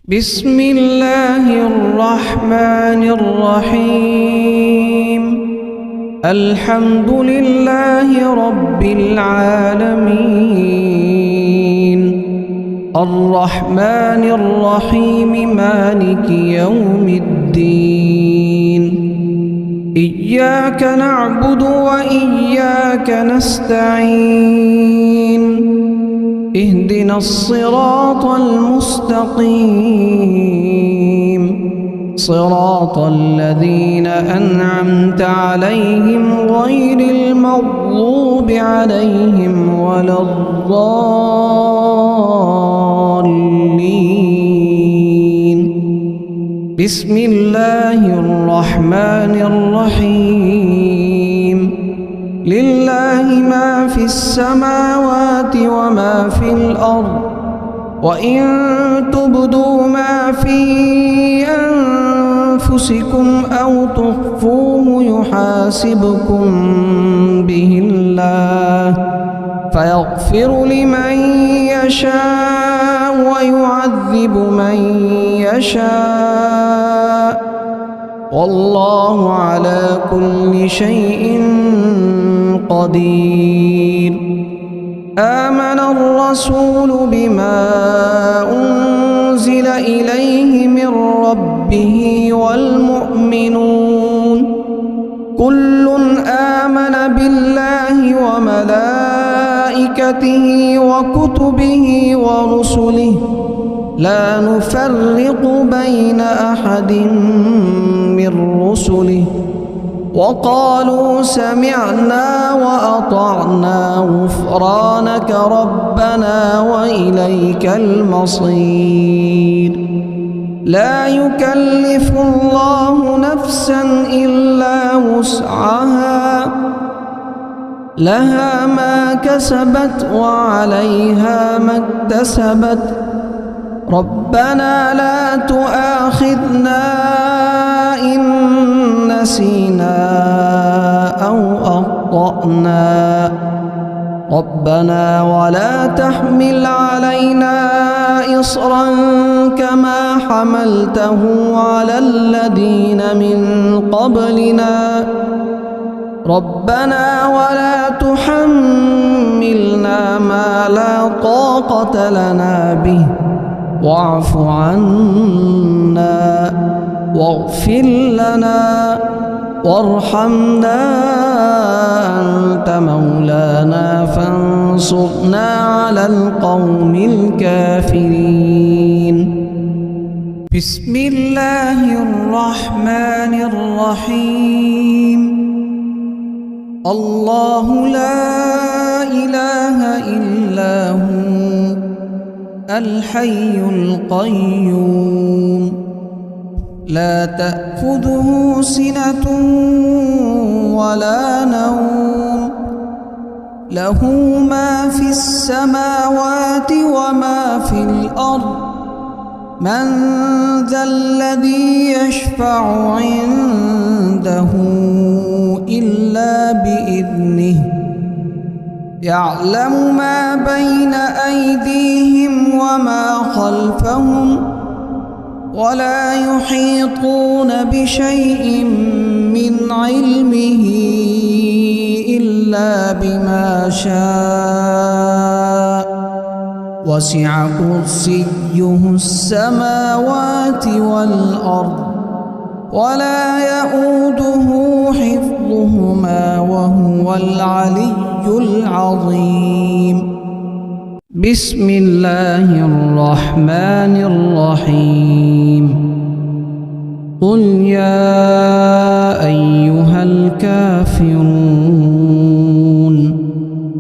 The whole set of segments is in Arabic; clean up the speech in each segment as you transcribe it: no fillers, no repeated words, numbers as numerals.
بسم الله الرحمن الرحيم. الحمد لله رب العالمين، الرحمن الرحيم، مالك يوم الدين. إياك نعبد وإياك نستعين، اهدنا الصراط المستقيم، صراط الذين أنعمت عليهم غير المغضوب عليهم ولا الضالين. بسم الله الرحمن الرحيم. لله ما في السماوات وما في الأرض، وإن تبدوا ما في أنفسكم أو تخفوه يحاسبكم به الله، فيغفر لمن يشاء ويعذب من يشاء، والله على كل شيء قدير. آمن الرسول بما أنزل إليه من ربه والمؤمنون كل آمن بالله وملائكته وكتبه ورسله، لا نفرق بين أحد من رسله، وقالوا سمعنا وأطعنا غفرانك ربنا وإليك المصير. لا يكلف الله نفسا إلا وسعها، لها ما كسبت وعليها ما اكتسبت. ربنا لا تؤاخذنا إن نسينا أو أخطأنا، ربنا ولا تحمل علينا إصرا كما حملته على الذين من قبلنا، ربنا ولا تحملنا ما لا طاقة لنا به، واعف عنا واغفر لنا وارحمنا، أنت مولانا فانصرنا على القوم الكافرين. بسم الله الرحمن الرحيم. الله لا إله إلا هو الحي القيوم، لا تأخذه سنة ولا نوم، له ما في السماوات وما في الأرض. من ذا الذي يشفع عنده إلا بإذنه، يعلم ما بين أيديهم وما خلفهم، ولا يحيطون بشيء من علمه إلا بما شاء، وسع كرسيه السماوات والأرض، ولا يؤوده حفظهما وهو العلي العظيم. بسم الله الرحمن الرحيم. قل يا أيها الكافرون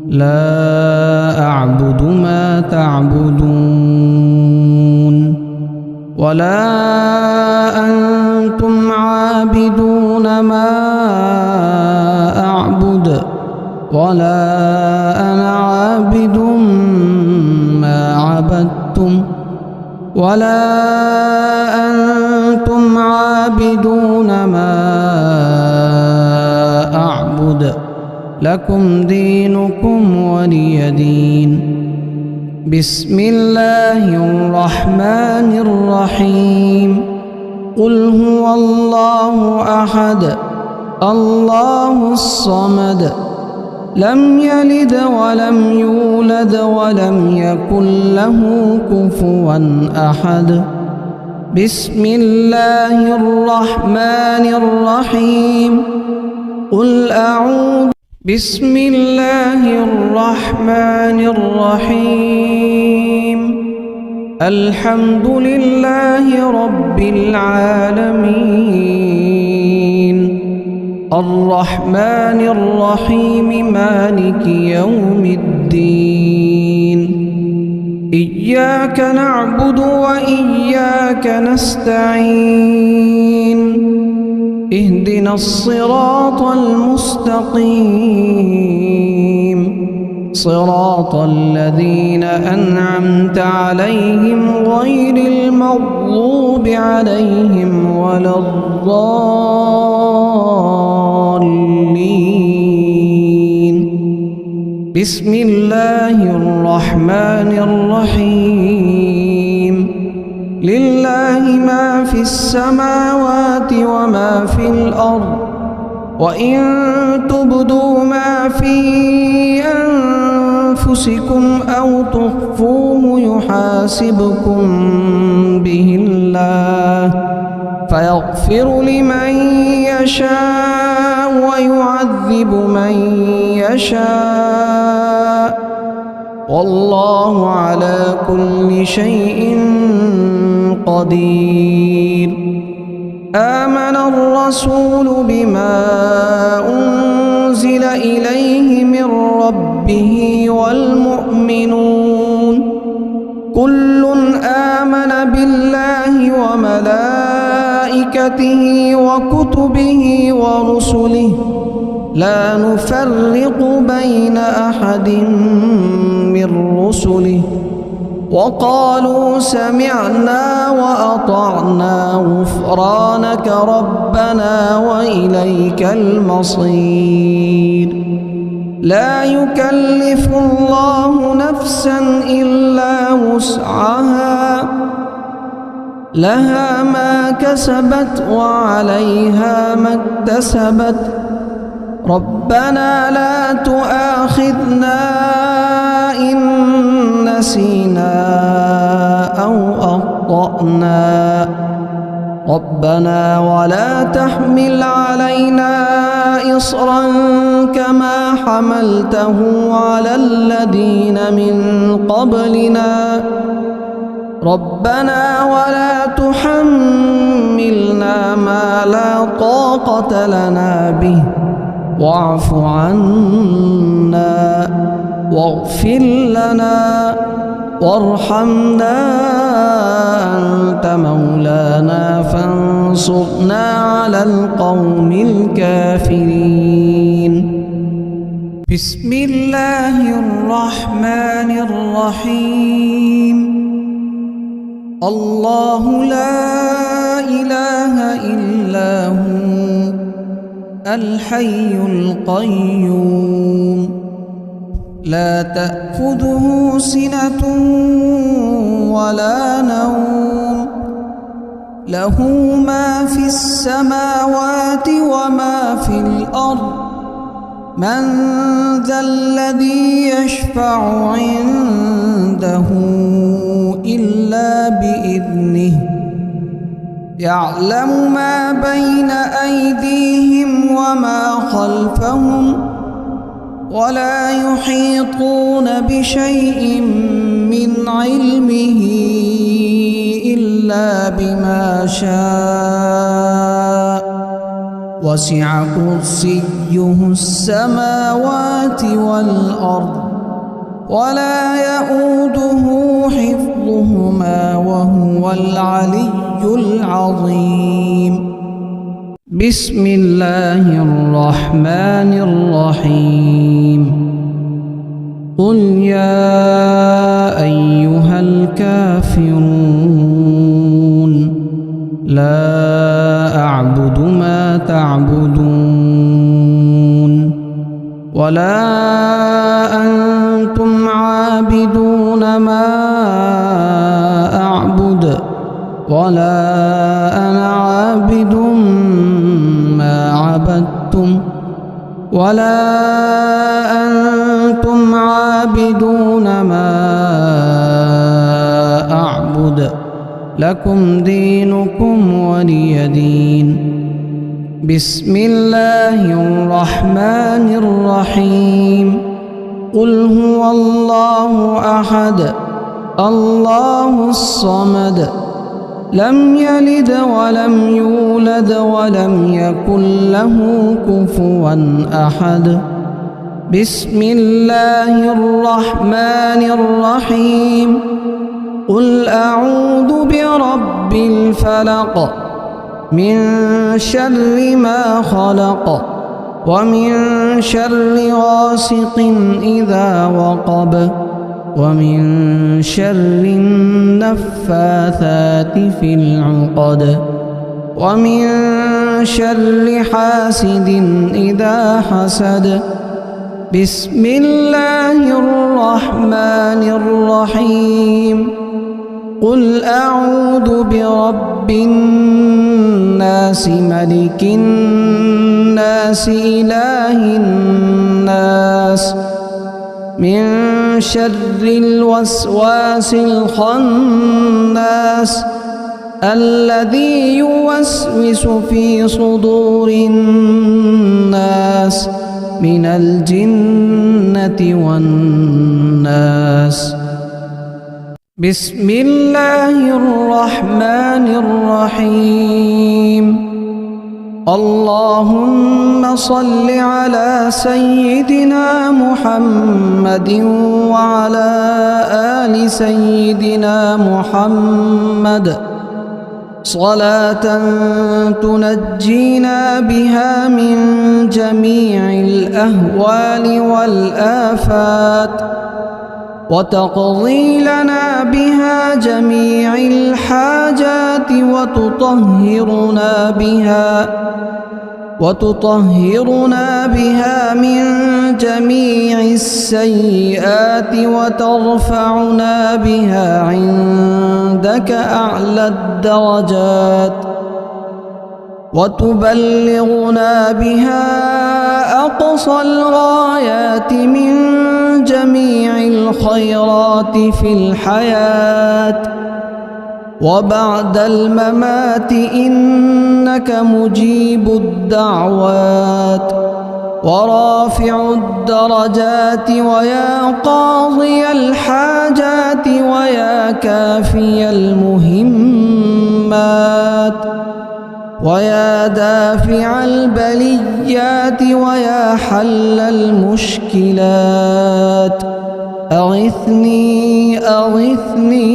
لا أعبد ما تعبدون، ولا أنتم عابدون ما أعبد، ولا أنا عابد ما عبدتم، ولا أنتم عابدون ما أعبد، لكم دينكم ولي دين. بسم الله الرحمن الرحيم قل هو الله أحد الله الصمد لم يلد ولم يولد ولم يكن له كفوا أحد بسم الله الرحمن الرحيم قل أعوذ بسم الله الرحمن الرحيم الحمد لله رب العالمين الرحمن الرحيم مالك يوم الدين إياك نعبد وإياك نستعين اهدنا الصراط المستقيم صراط الذين أنعمت عليهم غير المغضوب عليهم ولا الضالين بسم الله الرحمن الرحيم لله ما في السماوات وما في الأرض وإن تبدوا ما في أنفسكم أو تخفوه يحاسبكم به الله فيغفر لمن يشاء ويعذب من يشاء والله على كل شيء قدير آمن الرسول بما أنزل إليه من ربه والمؤمنون كل آمن بالله وملائكته وكتبه ورسله لا نفرق بين أحد من رسله وقالوا سمعنا وأطعنا غفرانك ربنا وإليك المصير لا يكلف الله نفسا إلا وسعها لها ما كسبت وعليها ما اكتسبت ربنا لا تؤاخذنا إن نسينا أو أخطأنا ربنا ولا تحمل علينا إصرا كما حملته على الذين من قبلنا ربنا ولا تحملنا ما لا طاقة لنا به واعف عنا واغفر لنا وارحمنا أنت مولانا فانصرنا على القوم الكافرين بسم الله الرحمن الرحيم الله لا إله إلا هو الحي القيوم لا تأخذه سنة ولا نوم له ما في السماوات وما في الأرض من ذا الذي يشفع عنده إلا بإذنه يعلم ما بين أيديهم وما خلفهم ولا يحيطون بشيء من علمه إلا بما شاء وسع كرسيه السماوات والأرض ولا يؤوده حفظهما وهو العلي العظيم بسم الله الرحمن الرحيم قل يا أيها الكافرون لا أعبد ما تعبدون ولا أنتم عابدون ما أعبد ولا أنا عابد ما عبدتم ولا أنتم عابدون ما أعبد لكم دينكم ولي دين. بسم الله الرحمن الرحيم. قل هو الله أحد الله الصمد لم يلد ولم يولد ولم يكن له كفوا أحد. بسم الله الرحمن الرحيم. قل أعوذ برب الفلق من شر ما خلق ومن شر غاسق إذا وقب ومن شر النفاثات في العقد ومن شر حاسد إذا حسد. بسم الله الرحمن الرحيم. قل أعوذ برب الناس ملك الناس إله الناس من شر الوسواس الخناس الذي يوسوس في صدور الناس من الجنة والناس. بسم الله الرحمن الرحيم. اللهم صل على سيدنا محمد وعلى آل سيدنا محمد صلاة تنجينا بها من جميع الأهوال والآفات وتقضي لنا بها جميع الحاجات وتطهرنا بها من جميع السيئات وترفعنا بها عندك أعلى الدرجات وتبلغنا بها أقصى الغايات من جميع الخيرات في الحياة وبعد الممات إنك مجيب الدعوات ورافع الدرجات ويا قاضي الحاجات ويا كافي المهمات ويا دافع البليات ويا حل المشكلات. أغثني أغثني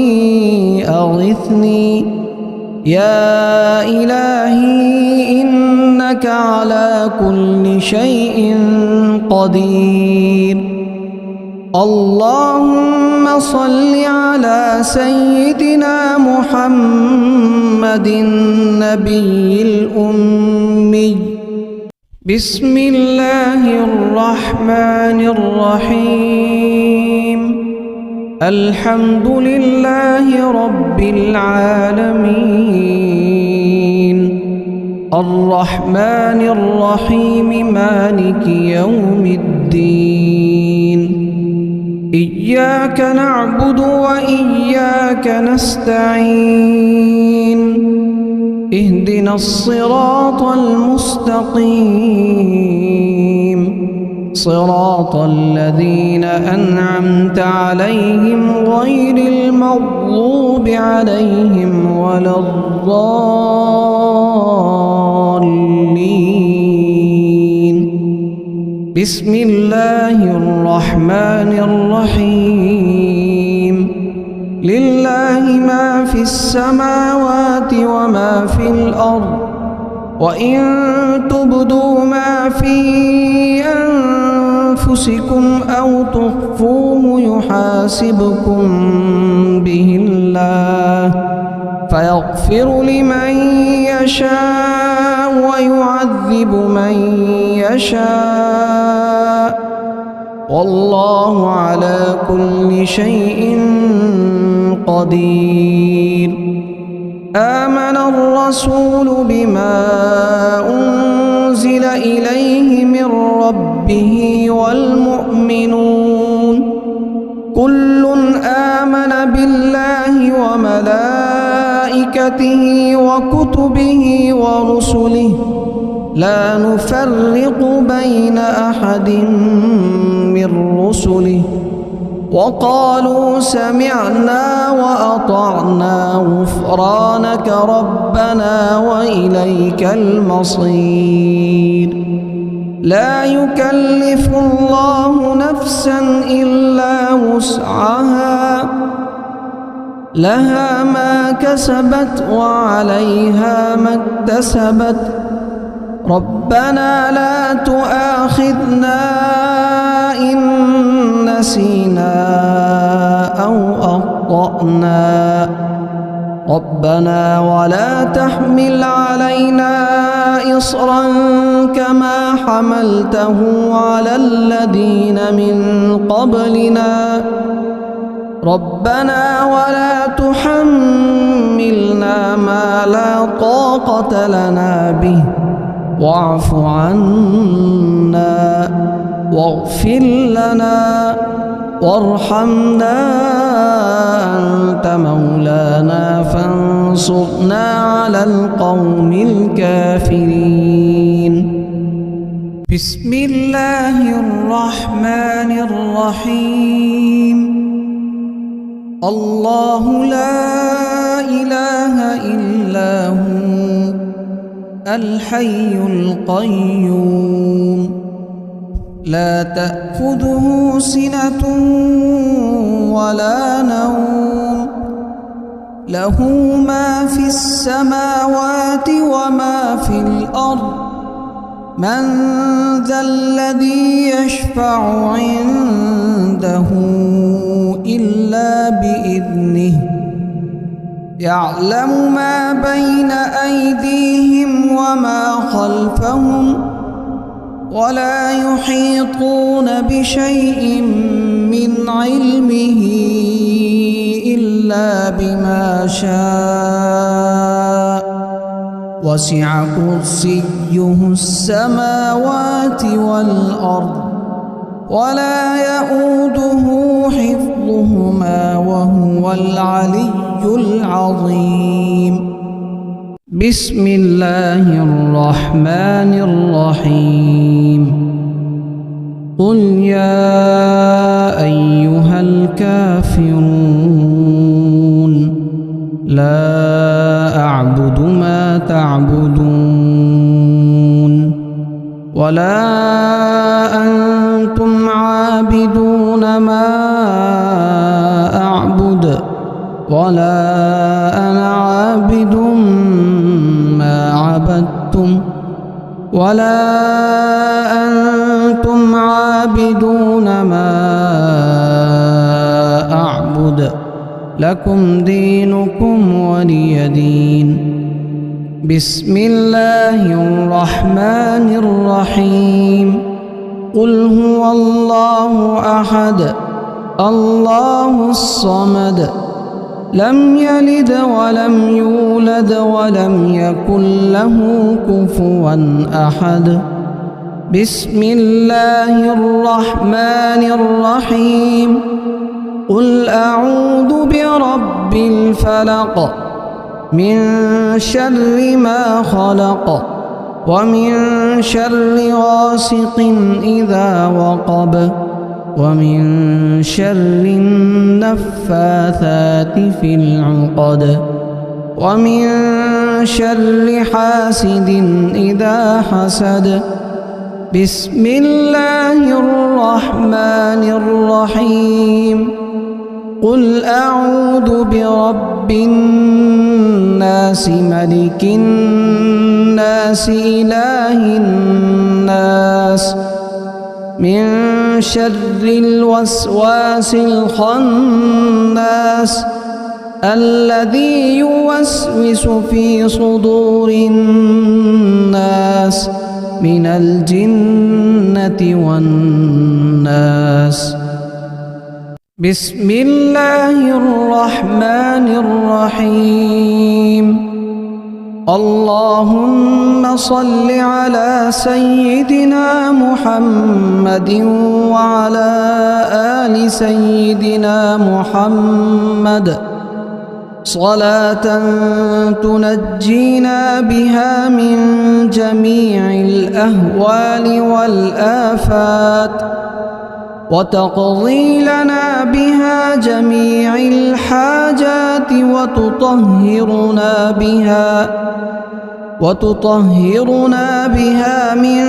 أغثني يا إلهي إنك على كل شيء قدير. اللهم صل على سيدنا محمد النبي الأمي. بسم الله الرحمن الرحيم. الحمد لله رب العالمين الرحمن الرحيم مالك يوم الدين. إياك نعبد وإياك نستعين. اهدنا الصراط المستقيم صراط الذين أنعمت عليهم غير المغضوب عليهم ولا الضالين. بسم الله الرحمن الرحيم. لله ما في السماوات وما في الأرض وإن تبدوا ما في أنفسكم أو تخفوه يحاسبكم به الله فيغفر لمن يشاء ويعذب من يشاء والله على كل شيء قدير. آمن الرسول بما أنزل إليه من ربه والمؤمنون كل آمن بالله وملائكته وكتبه ورسله لا نفرق بين أحد من رسله وقالوا سمعنا وأطعنا غفرانك ربنا وإليك المصير. لا يكلف الله نفسا إلا وسعها لها ما كسبت وعليها ما اكتسبت ربنا لا تؤاخذنا إن نسينا أو أخطأنا ربنا ولا تحمل علينا إصرا كما حملته على الذين من قبلنا ربنا ولا تحملنا ما لا طاقة لنا به واعف عنا واغفر لنا وارحمنا أنت مولانا فانصرنا على القوم الكافرين. بسم الله الرحمن الرحيم. الله لا إله إلا هو الحي القيوم لا تأخذه سنة ولا نوم له ما في السماوات وما في الأرض من ذا الذي يشفع عنده إلا بإذنه يعلم ما بين أيديهم وما خلفهم ولا يحيطون بشيء من علمه إلا بما شاء وسع كرسيه السماوات والأرض ولا يؤوده حفظهما وهو العلي العظيم. بسم الله الرحمن الرحيم. قل يا أيها الكافرون لا أعبد ما تعبدون ولا أنتم عابدون ما أعبد ولا أنا عابد ما عبدتم ولا أنتم عابدون ما أعبد لكم دينكم ولي دين. بسم الله الرحمن الرحيم. قل هو الله أحد الله الصمد لم يلد ولم يولد ولم يكن له كفوا أحد. بسم الله الرحمن الرحيم. قل أعوذ برب الفلق من شر ما خلق ومن شر غاسق إذا وقب ومن شر النفاثات في العقد ومن شر حاسد إذا حسد. بسم الله الرحمن الرحيم. قل أعوذ برب الناس ملك الناس إله الناس من شر الوسواس الخناس الذي يوسوس في صدور الناس من الجنة والناس. بسم الله الرحمن الرحيم. اللهم صل على سيدنا محمد وعلى آل سيدنا محمد صلاة تنجينا بها من جميع الأهوال والآفات وتقضي لنا بها جميع الحاجات وتطهرنا بها من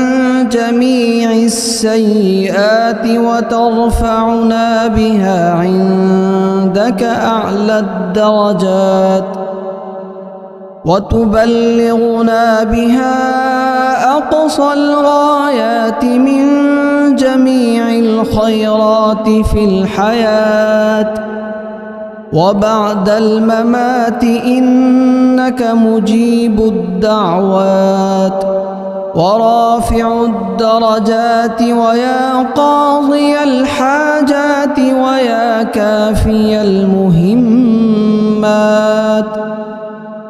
جميع السيئات وترفعنا بها عندك أعلى الدرجات وتبلغنا بها أقصى الغايات من جميع الخيرات في الحياة وبعد الممات، إنك مجيب الدعوات ورافع الدرجات ويا قاضي الحاجات ويا كافي المهمات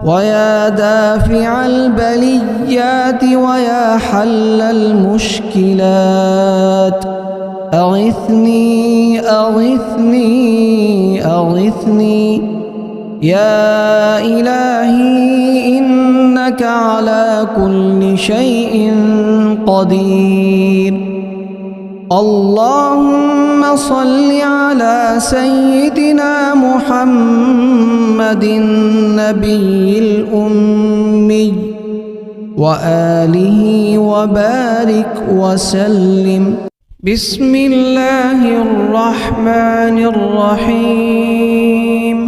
ويا دافع البليات ويا حل المشكلات. أغثني أغثني أغثني يا إلهي، إنك على كل شيء قدير. اللهم صل على سيدنا محمد النبي الأمي وآله وبارك وسلم. بسم الله الرحمن الرحيم.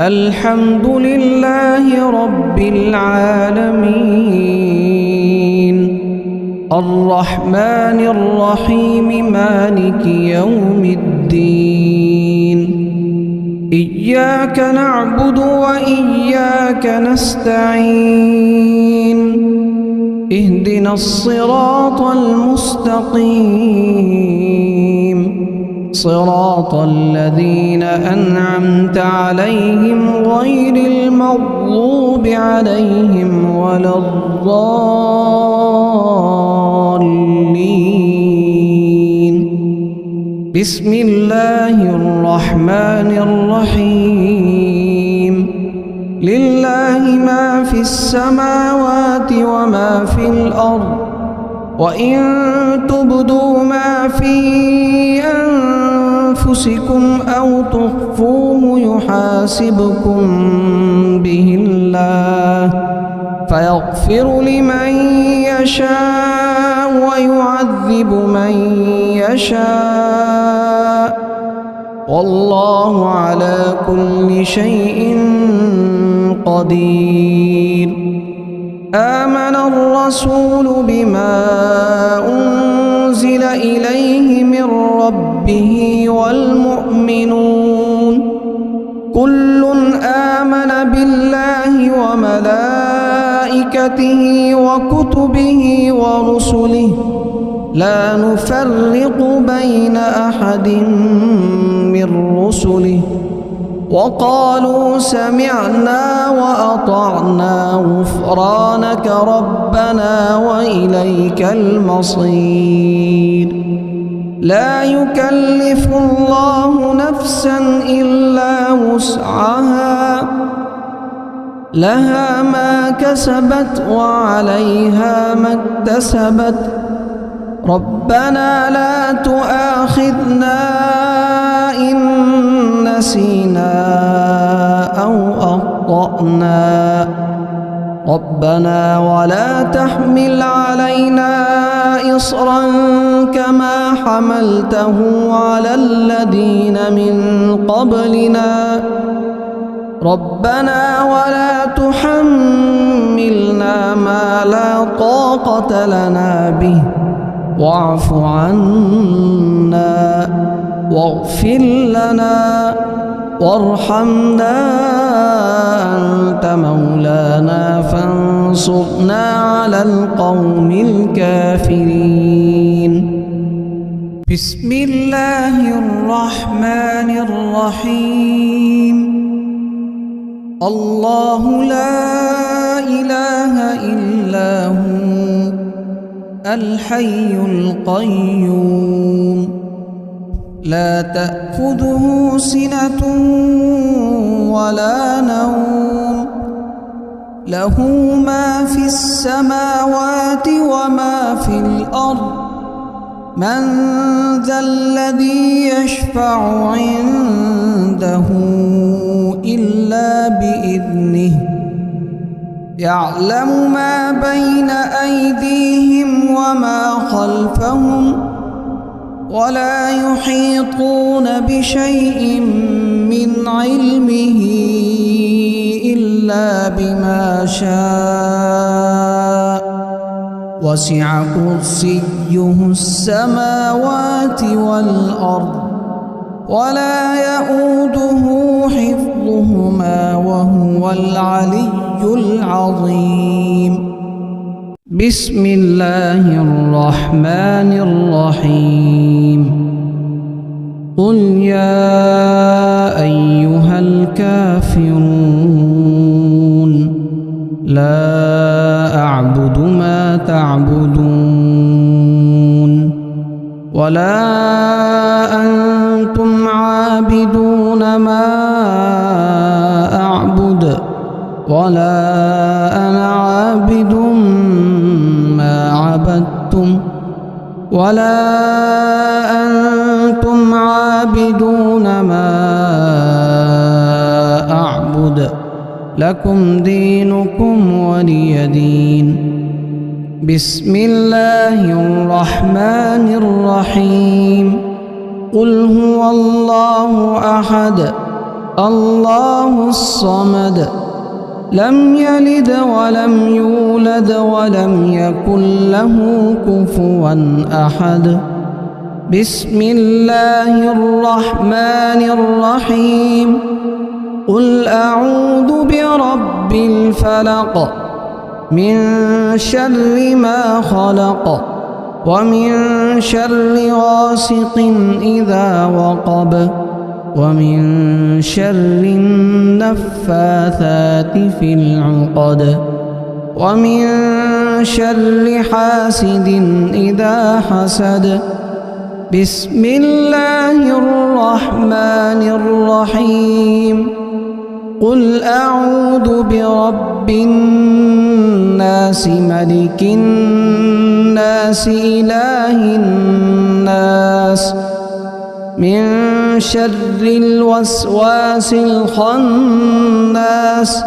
الحمد لله رب العالمين الرحمن الرحيم مالك يوم الدين. إياك نعبد وإياك نستعين. اهدنا الصراط المستقيم صراط الذين أنعمت عليهم غير المغضوب عليهم ولا الضالين. بسم الله الرحمن الرحيم. لله ما في السماوات وما في الأرض، وإن تبدوا ما في أنفسكم أو تخفوه يحاسبكم به الله فيغفر لمن يشاء ويعذب من يشاء، والله على كل شيء قدير. آمن الرسول بما أنزل إليه من ربه والمؤمنون كل آمن بالله وملائكته وكتبه ورسله لا نفرق بين أحد من رسله وقالوا سمعنا وأطعنا غفرانك ربنا وإليك المصير. لا يكلف الله نفسا إلا وسعها، لها ما كسبت وعليها ما اكتسبت. ربنا لا تؤاخذنا إن نسينا أو أخطأنا. ربنا ولا تحمل علينا إصرا كما حملته على الذين من قبلنا. ربنا ولا تحملنا ما لا طاقة لنا به واعف عنا واغفر لنا وارحمنا، أنت مولانا فانصرنا على القوم الكافرين. بسم الله الرحمن الرحيم. الله لا إله إلا هو الحي القيوم لا تأخذه سنة ولا نوم له ما في السماوات وما في الأرض من ذا الذي يشفع عنده إلا بإذنه يعلم ما بين أيديهم وما خلفهم ولا يحيطون بشيء من علمه إلا بما شاء وسع كرسيه السماوات والأرض ولا يؤوده حفظهما وهو العلي العظيم. بسم الله الرحمن الرحيم. قل يا أيها الكافرون لا أعبد ما تعبدون ولا أنتم عابدون ما أعبد ولا أنا عابد ما عبدتم ولا أنتم عابدون ما أعبد لكم دينكم ولي دين. بسم الله الرحمن الرحيم. قل هو الله أحد الله الصمد لم يلد ولم يولد ولم يكن له كفوا أحد. بسم الله الرحمن الرحيم. قل أعوذ برب الفلق من شر ما خلق ومن شر غاسق إذا وقب ومن شر النفاثات في العقد ومن شر حاسد إذا حسد. بسم الله الرحمن الرحيم. قل أعوذ برب الناس ملك الناس إله الناس من شر الوسواس الخناس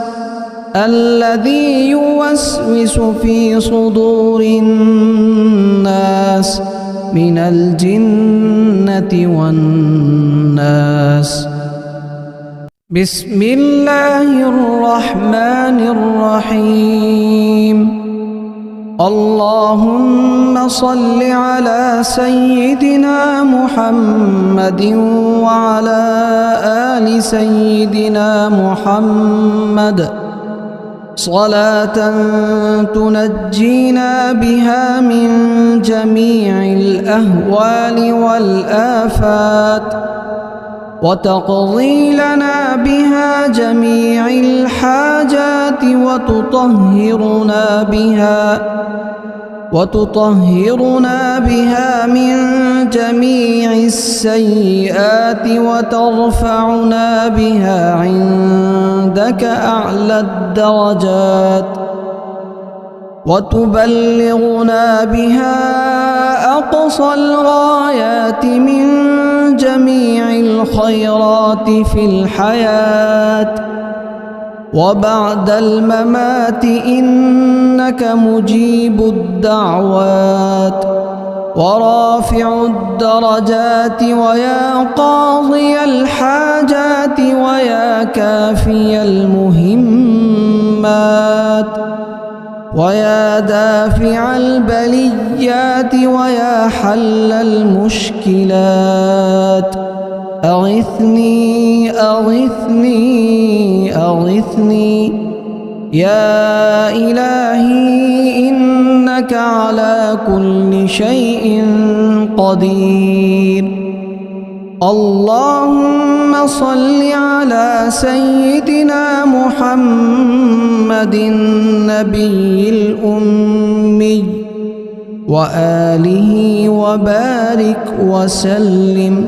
الذي يوسوس في صدور الناس من الجنة والناس. بسم الله الرحمن الرحيم. اللهم صل على سيدنا محمد وعلى آل سيدنا محمد صلاة تنجينا بها من جميع الأهوال والآفات وتقضي لنا بها جميع الحاجات وتطهرنا بها من جميع السيئات وترفعنا بها عندك أعلى الدرجات وتبلغنا بها أقصى الغايات من جميع الخيرات في الحياة وبعد الممات إنك مجيب الدعوات ورافع الدرجات ويا قاضي الحاجات ويا كافي المهمات ويا دافع البليات ويا حل المشكلات أغثني أغثني أغثني يا إلهي إنك على كل شيء قدير. اللهم صل على سيدنا محمد النبي الأمي وآله وبارك وسلم